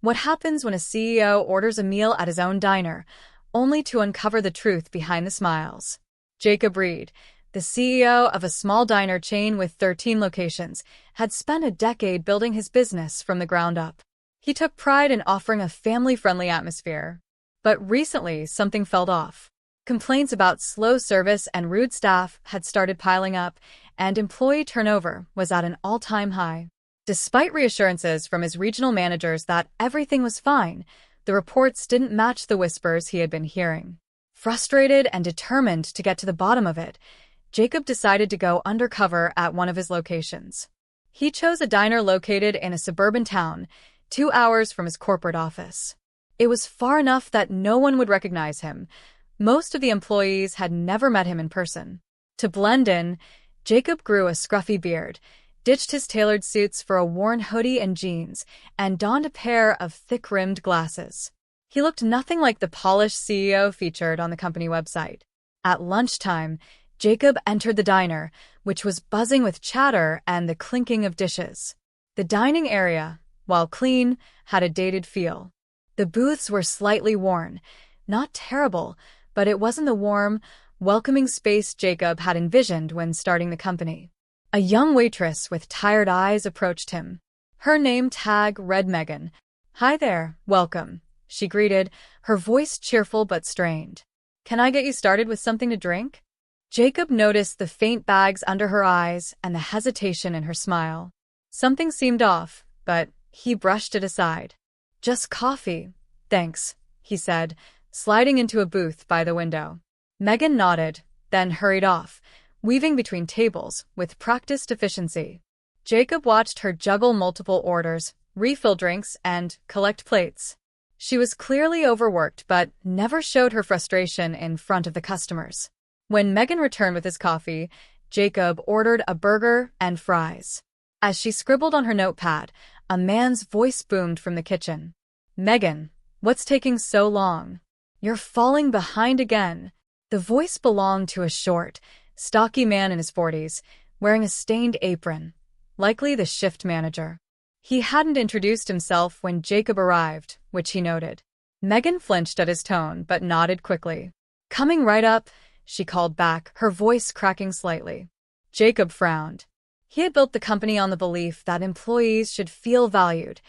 What happens when a CEO orders a meal at his own diner, only to uncover the truth behind the smiles? Jacob Reed, the CEO of a small diner chain with 13 locations, had spent a decade building his business from the ground up. He took pride in offering a family-friendly atmosphere. But recently, something felt off. Complaints about slow service and rude staff had started piling up, and employee turnover was at an all-time high. Despite reassurances from his regional managers that everything was fine, the reports didn't match the whispers he had been hearing. Frustrated and determined to get to the bottom of it, Jacob decided to go undercover at one of his locations. He chose a diner located in a suburban town, 2 hours from his corporate office. It was far enough that no one would recognize him. Most of the employees had never met him in person. To blend in, Jacob grew a scruffy beard, ditched his tailored suits for a worn hoodie and jeans, and donned a pair of thick-rimmed glasses. He looked nothing like the polished CEO featured on the company website. At lunchtime, Jacob entered the diner, which was buzzing with chatter and the clinking of dishes. The dining area, while clean, had a dated feel. The booths were slightly worn, not terrible, but it wasn't the warm, welcoming space Jacob had envisioned when starting the company. A young waitress with tired eyes approached him. Her name tag read Megan. "Hi there, welcome," she greeted, her voice cheerful but strained. "Can I get you started with something to drink?" Jacob noticed the faint bags under her eyes and the hesitation in her smile. Something seemed off, but he brushed it aside. "Just coffee, thanks," he said, sliding into a booth by the window. Megan nodded, then hurried off, weaving between tables with practiced efficiency. Jacob watched her juggle multiple orders, refill drinks, and collect plates. She was clearly overworked but never showed her frustration in front of the customers. When Megan returned with his coffee, Jacob ordered a burger and fries. As she scribbled on her notepad, a man's voice boomed from the kitchen. "Megan, what's taking so long? You're falling behind again." The voice belonged to a short, stocky man in his 40s, wearing a stained apron, likely the shift manager. He hadn't introduced himself when Jacob arrived, which he noted. Megan flinched at his tone, but nodded quickly. "Coming right up," she called back, her voice cracking slightly. Jacob frowned. He had built the company on the belief that employees should feel valued,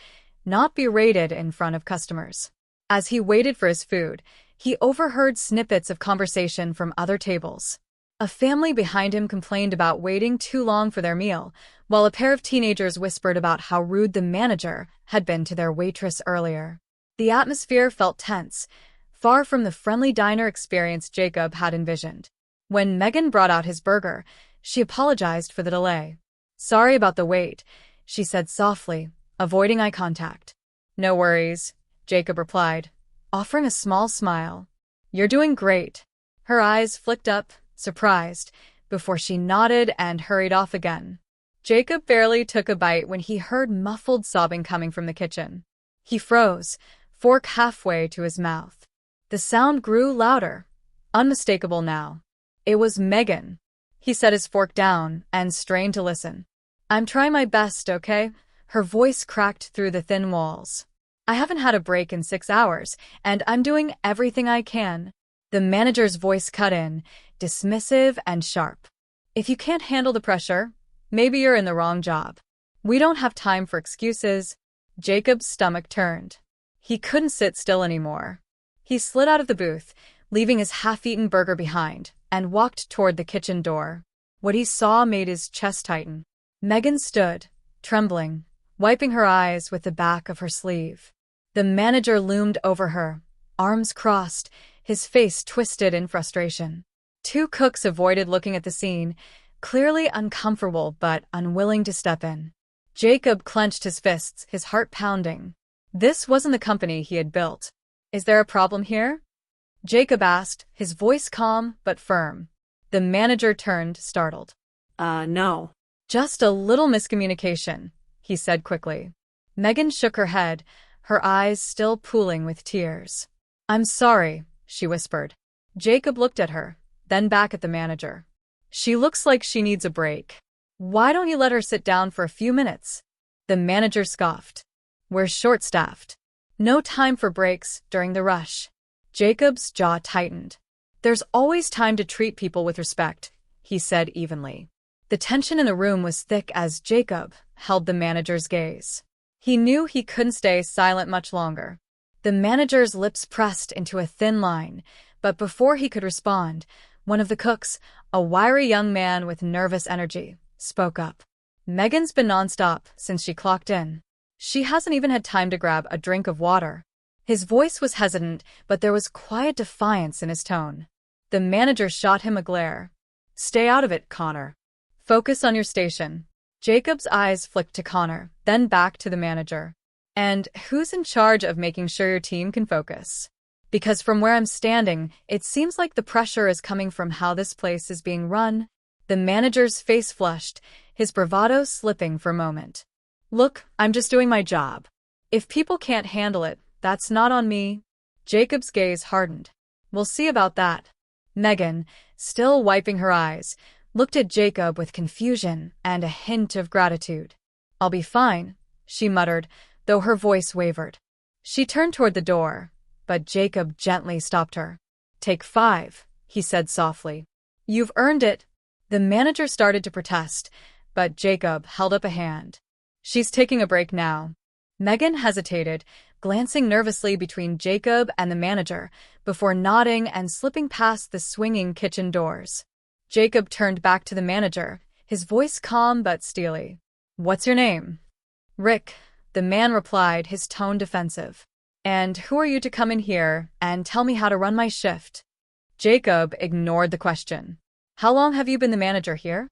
not berated in front of customers. As he waited for his food, he overheard snippets of conversation from other tables. A family behind him complained about waiting too long for their meal, while a pair of teenagers whispered about how rude the manager had been to their waitress earlier. The atmosphere felt tense, far from the friendly diner experience Jacob had envisioned. When Megan brought out his burger, she apologized for the delay. "Sorry about the wait," she said softly, avoiding eye contact. "No worries," Jacob replied, offering a small smile. "You're doing great." Her eyes flicked up, surprised, before she nodded and hurried off again. Jacob barely took a bite when he heard muffled sobbing coming from the kitchen. He froze, fork halfway to his mouth. The sound grew louder, unmistakable now. It was Megan. He set his fork down and strained to listen. "I'm trying my best, okay?" Her voice cracked through the thin walls. "I haven't had a break in 6 hours, and I'm doing everything I can." The manager's voice cut in, dismissive and sharp. "If you can't handle the pressure, maybe you're in the wrong job. We don't have time for excuses." Jacob's stomach turned. He couldn't sit still anymore. He slid out of the booth, leaving his half-eaten burger behind, and walked toward the kitchen door. What he saw made his chest tighten. Megan stood, trembling, wiping her eyes with the back of her sleeve. The manager loomed over her, arms crossed, his face twisted in frustration. Two cooks avoided looking at the scene, clearly uncomfortable but unwilling to step in. Jacob clenched his fists, his heart pounding. This wasn't the company he had built. "Is there a problem here?" Jacob asked, his voice calm but firm. The manager turned, startled. No. "Just a little miscommunication," he said quickly. Megan shook her head, her eyes still pooling with tears. "I'm sorry," she whispered. Jacob looked at her, then back at the manager. "She looks like she needs a break. Why don't you let her sit down for a few minutes?" The manager scoffed. "We're short-staffed." No time for breaks during the rush. Jacob's jaw tightened. There's always time to treat people with respect, he said evenly. The tension in the room was thick as Jacob held the manager's gaze. He knew he couldn't stay silent much longer. The manager's lips pressed into a thin line, but before he could respond, one of the cooks, a wiry young man with nervous energy, spoke up. Megan's been nonstop since she clocked in. She hasn't even had time to grab a drink of water. His voice was hesitant, but there was quiet defiance in his tone. The manager shot him a glare. Stay out of it, Connor. Focus on your station. Jacob's eyes flicked to Connor, then back to the manager. And who's in charge of making sure your team can focus? Because from where I'm standing, it seems like the pressure is coming from how this place is being run. The manager's face flushed, his bravado slipping for a moment. Look, I'm just doing my job. If people can't handle it, that's not on me. Jacob's gaze hardened. We'll see about that. Megan, still wiping her eyes, looked at Jacob with confusion and a hint of gratitude. I'll be fine, she muttered, though her voice wavered. She turned toward the door, but Jacob gently stopped her. Take 5, he said softly. You've earned it. The manager started to protest, but Jacob held up a hand. She's taking a break now. Megan hesitated, glancing nervously between Jacob and the manager, before nodding and slipping past the swinging kitchen doors. Jacob turned back to the manager, his voice calm but steely. What's your name? Rick, the man replied, his tone defensive. And who are you to come in here and tell me how to run my shift? Jacob ignored the question. How long have you been the manager here?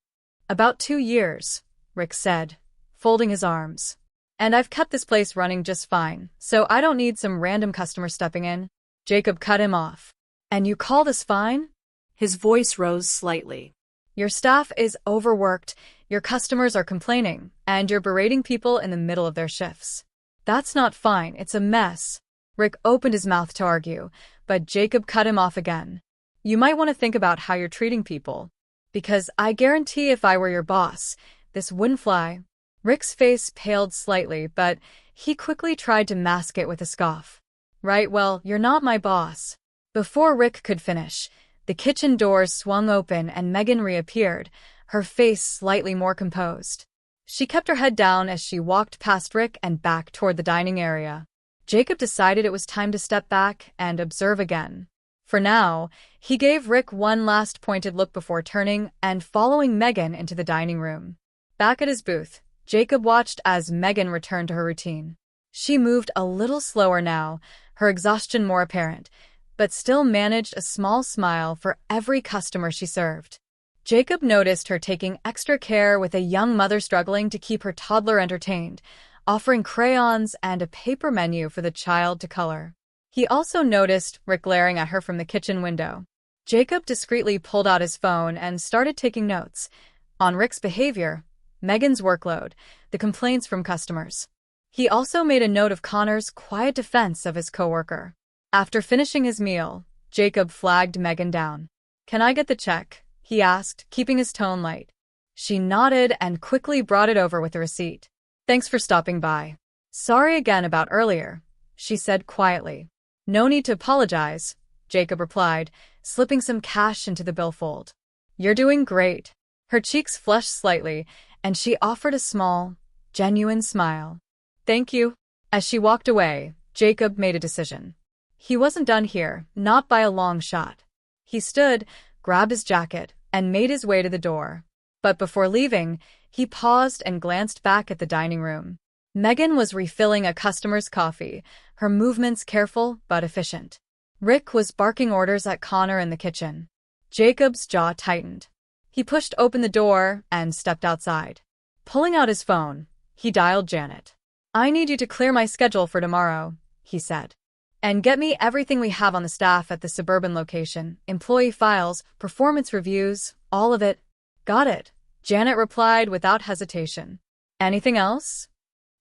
About 2 years, Rick said, folding his arms. And I've kept this place running just fine, so I don't need some random customer stepping in. Jacob cut him off. And you call this fine? His voice rose slightly. Your staff is overworked, your customers are complaining, and you're berating people in the middle of their shifts. That's not fine, it's a mess. Rick opened his mouth to argue, but Jacob cut him off again. You might want to think about how you're treating people. Because I guarantee if I were your boss, this wouldn't fly. Rick's face paled slightly, but he quickly tried to mask it with a scoff. Right, well, you're not my boss. Before Rick could finish, the kitchen doors swung open and Megan reappeared, her face slightly more composed. She kept her head down as she walked past Rick and back toward the dining area. Jacob decided it was time to step back and observe again. For now, he gave Rick one last pointed look before turning and following Megan into the dining room. Back at his booth, Jacob watched as Megan returned to her routine. She moved a little slower now, her exhaustion more apparent, but still managed a small smile for every customer she served. Jacob noticed her taking extra care with a young mother struggling to keep her toddler entertained, offering crayons and a paper menu for the child to color. He also noticed Rick glaring at her from the kitchen window. Jacob discreetly pulled out his phone and started taking notes on Rick's behavior, Megan's workload, the complaints from customers. He also made a note of Connor's quiet defense of his coworker. After finishing his meal, Jacob flagged Megan down. Can I get the check? He asked, keeping his tone light. She nodded and quickly brought it over with a receipt. Thanks for stopping by. Sorry again about earlier, she said quietly. No need to apologize, Jacob replied, slipping some cash into the billfold. You're doing great. Her cheeks flushed slightly, and she offered a small, genuine smile. Thank you. As she walked away, Jacob made a decision. He wasn't done here, not by a long shot. He stood, grabbed his jacket, and made his way to the door. But before leaving, he paused and glanced back at the dining room. Megan was refilling a customer's coffee, her movements careful but efficient. Rick was barking orders at Connor in the kitchen. Jacob's jaw tightened. He pushed open the door and stepped outside. Pulling out his phone, he dialed Janet. I need you to clear my schedule for tomorrow, he said. And get me everything we have on the staff at the suburban location, employee files, performance reviews, all of it. Got it, Janet replied without hesitation. Anything else?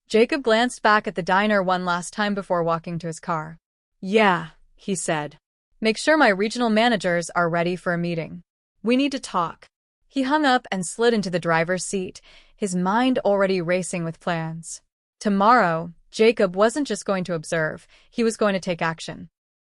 Jacob glanced back at the diner one last time before walking to his car. Yeah, he said. Make sure my regional managers are ready for a meeting. We need to talk. He hung up and slid into the driver's seat, his mind already racing with plans. Tomorrow, Jacob wasn't just going to observe, he was going to take action.